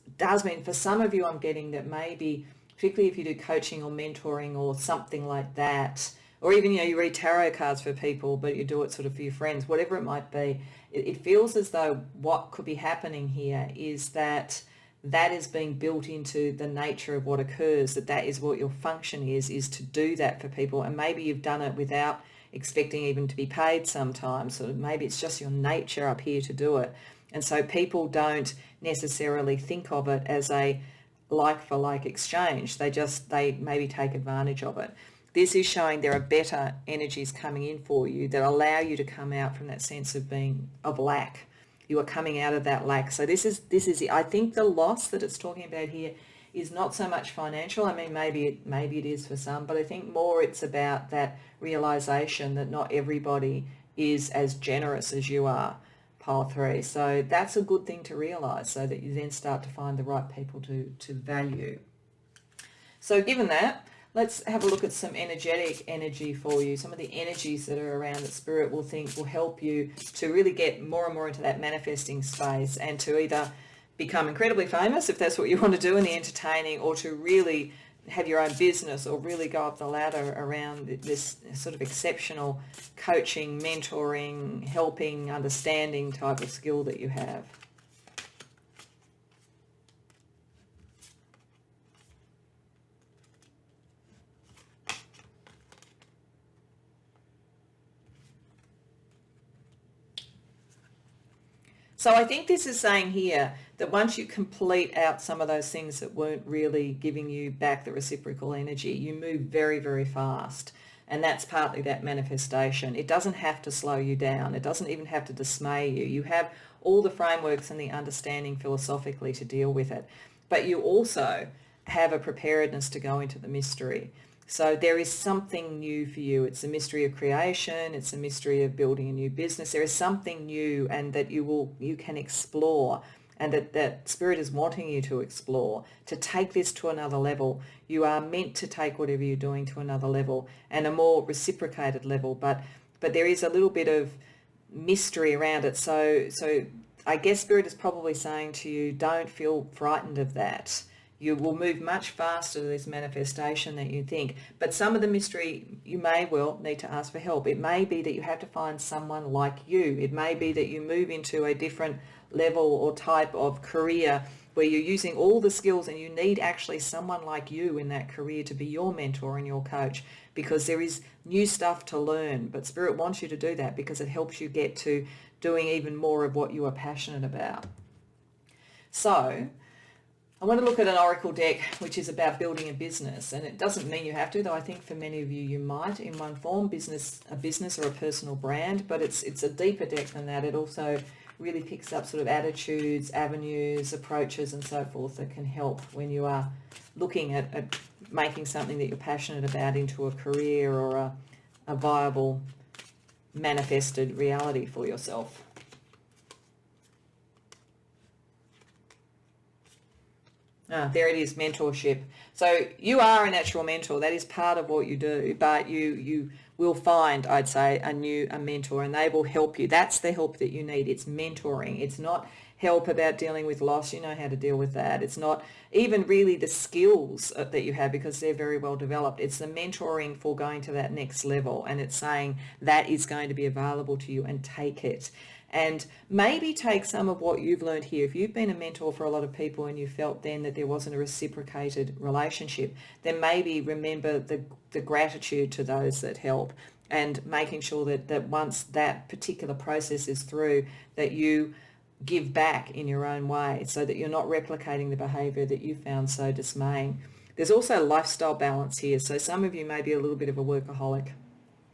mean for some of you, I'm getting that maybe, particularly if you do coaching or mentoring or something like that, or even, you read tarot cards for people, but you do it sort of for your friends, whatever it might be, it feels as though what could be happening here is that is being built into the nature of what occurs, that is what your function is to do that for people. And maybe you've done it without expecting even to be paid sometimes. So maybe it's just your nature up here to do it. And so people don't necessarily think of it as a like for like exchange. They maybe take advantage of it. This is showing there are better energies coming in for you that allow you to come out from that sense of lack. You are coming out of that lack. So this is it. I think the loss that it's talking about here is not so much financial. I mean, maybe it is for some, but I think more it's about that realization that not everybody is as generous as you are, pile 3. So that's a good thing to realize, so that you then start to find the right people to value. So given that, let's have a look at some energetic energy for you, some of the energies that are around that Spirit will think will help you to really get more and more into that manifesting space, and to either become incredibly famous, if that's what you want to do in the entertaining, or to really have your own business or really go up the ladder around this sort of exceptional coaching, mentoring, helping, understanding type of skill that you have. So I think this is saying here that once you complete out some of those things that weren't really giving you back the reciprocal energy, you move very, very fast. And that's partly that manifestation. It doesn't have to slow you down. It doesn't even have to dismay you. You have all the frameworks and the understanding philosophically to deal with it. But you also have a preparedness to go into the mystery. So there is something new for you. It's a mystery of creation. It's a mystery of building a new business. There is something new and that you can explore, and that Spirit is wanting you to explore, to take this to another level. You are meant to take whatever you're doing to another level and a more reciprocated level. But there is a little bit of mystery around it. So I guess Spirit is probably saying to you, don't feel frightened of that. You will move much faster to this manifestation than you think. But some of the mystery, you may well need to ask for help. It may be that you have to find someone like you. It may be that you move into a different level or type of career where you're using all the skills and you need actually someone like you in that career to be your mentor and your coach, because there is new stuff to learn. But Spirit wants you to do that because it helps you get to doing even more of what you are passionate about. So I want to look at an oracle deck which is about building a business, and it doesn't mean you have to, though I think for many of you you might in one form, a business or a personal brand, but it's a deeper deck than that. It also really picks up sort of attitudes, avenues, approaches and so forth that can help when you are looking at making something that you're passionate about into a career or a viable manifested reality for yourself. There it is, mentorship. So you are a natural mentor. That is part of what you do, but you will find, I'd say, a mentor, and they will help you. That's the help that you need. It's mentoring. It's not help about dealing with loss. You know how to deal with that. It's not even really the skills that you have because they're very well developed. It's the mentoring for going to that next level, and it's saying that is going to be available to you and take it. And maybe take some of what you've learned here. If you've been a mentor for a lot of people and you felt then that there wasn't a reciprocated relationship, then maybe remember the gratitude to those that help, and making sure that once that particular process is through, that you give back in your own way so that you're not replicating the behavior that you found so dismaying. There's also lifestyle balance here. So some of you may be a little bit of a workaholic.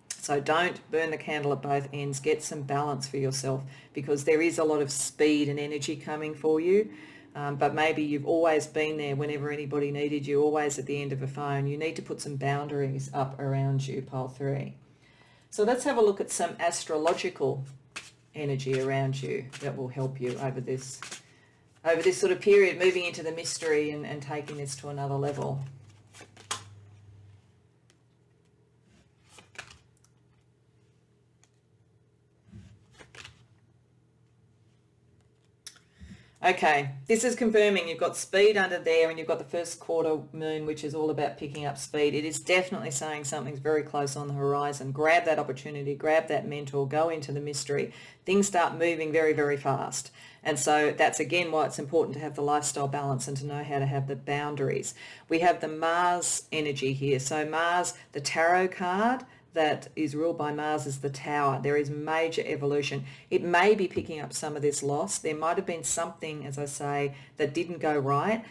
So don't burn the candle at both ends. Get some balance for yourself, because there is a lot of speed and energy coming for you. But maybe you've always been there whenever anybody needed you, always at the end of a phone. You need to put some boundaries up around you, pile 3. So let's have a look at some astrological energy around you that will help you over this sort of period, moving into the mystery and taking this to another level. Okay, this is confirming you've got speed under there, and you've got the first quarter moon, which is all about picking up speed. It is definitely saying something's very close on the horizon. Grab that opportunity, grab that mentor, go into the mystery. Things start moving very, very fast. And so that's again why it's important to have the lifestyle balance and to know how to have the boundaries. We have the Mars energy here. So Mars, the tarot card that is ruled by Mars, is the Tower. There is major evolution. It may be picking up some of this loss. There might have been something, as I say, that didn't go right,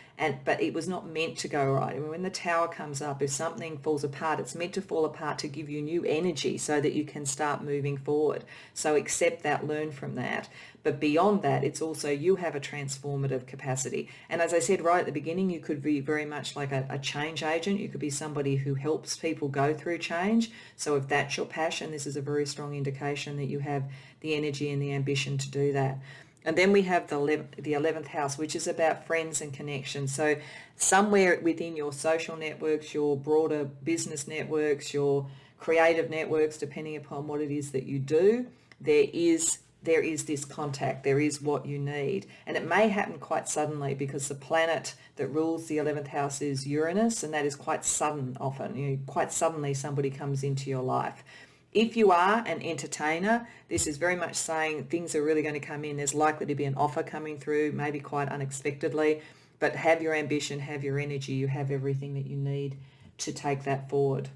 but it was not meant to go right. I mean, when the Tower comes up, if something falls apart, it's meant to fall apart to give you new energy so that you can start moving forward. So accept that, learn from that. But beyond that, it's also you have a transformative capacity. And as I said right at the beginning, you could be very much like a change agent. You could be somebody who helps people go through change. So if that's your passion, this is a very strong indication that you have the energy and the ambition to do that. And then we have the 11th house, which is about friends and connections. So somewhere within your social networks, your broader business networks, your creative networks, depending upon what it is that you do, there is there is this contact, there is what you need. And it may happen quite suddenly because the planet that rules the 11th house is Uranus, and that is quite sudden often. Quite suddenly somebody comes into your life. If you are an entertainer, this is very much saying things are really going to come in. There's likely to be an offer coming through, maybe quite unexpectedly, but have your ambition, have your energy, you have everything that you need to take that forward.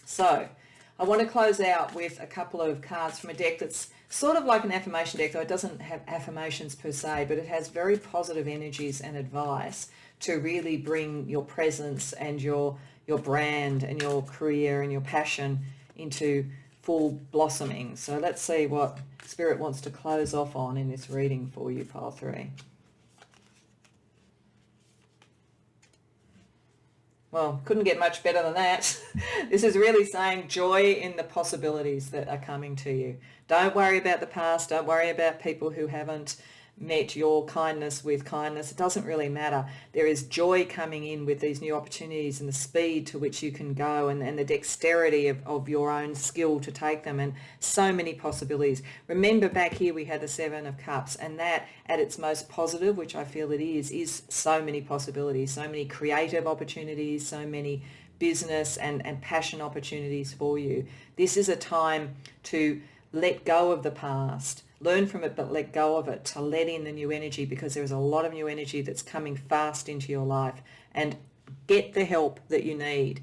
So I want to close out with a couple of cards from a deck that's sort of like an affirmation deck, though it doesn't have affirmations per se, but it has very positive energies and advice to really bring your presence and your brand and your career and your passion into full blossoming. So let's see what Spirit wants to close off on in this reading for you, pile 3. Well, couldn't get much better than that. This is really saying joy in the possibilities that are coming to you. Don't worry about the past. Don't worry about people who haven't met your kindness with kindness. It doesn't really matter. There is joy coming in with these new opportunities and the speed to which you can go and the dexterity of your own skill to take them, and so many possibilities. Remember back here we had the 7 of Cups, and that at its most positive, which I feel it is so many possibilities, so many creative opportunities, so many business and passion opportunities for you. This is a time to let go of the past. Learn from it, but let go of it, to let in the new energy, because there is a lot of new energy that's coming fast into your life. And get the help that you need,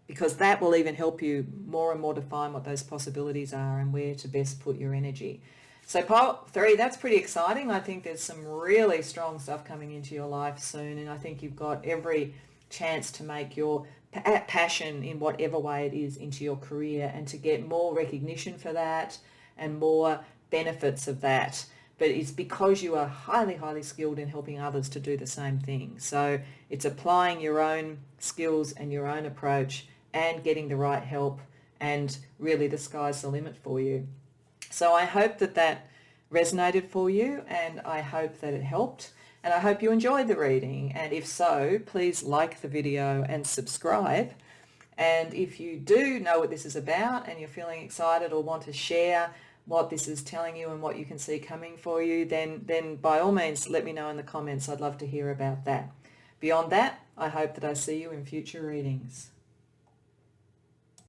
because that will even help you more and more define what those possibilities are and where to best put your energy. So pile 3, that's pretty exciting. I think there's some really strong stuff coming into your life soon, and I think you've got every chance to make your passion in whatever way it is into your career, and to get more recognition for that and more benefits of that. But it's because you are highly, highly skilled in helping others to do the same thing. So it's applying your own skills and your own approach and getting the right help, and really the sky's the limit for you. So I hope that resonated for you, and I hope that it helped, and I hope you enjoyed the reading. And if so, please like the video and subscribe. And if you do know what this is about and you're feeling excited or want to share what this is telling you and what you can see coming for you, then by all means let me know in the comments. I'd love to hear about that. Beyond that, I hope that I see you in future readings.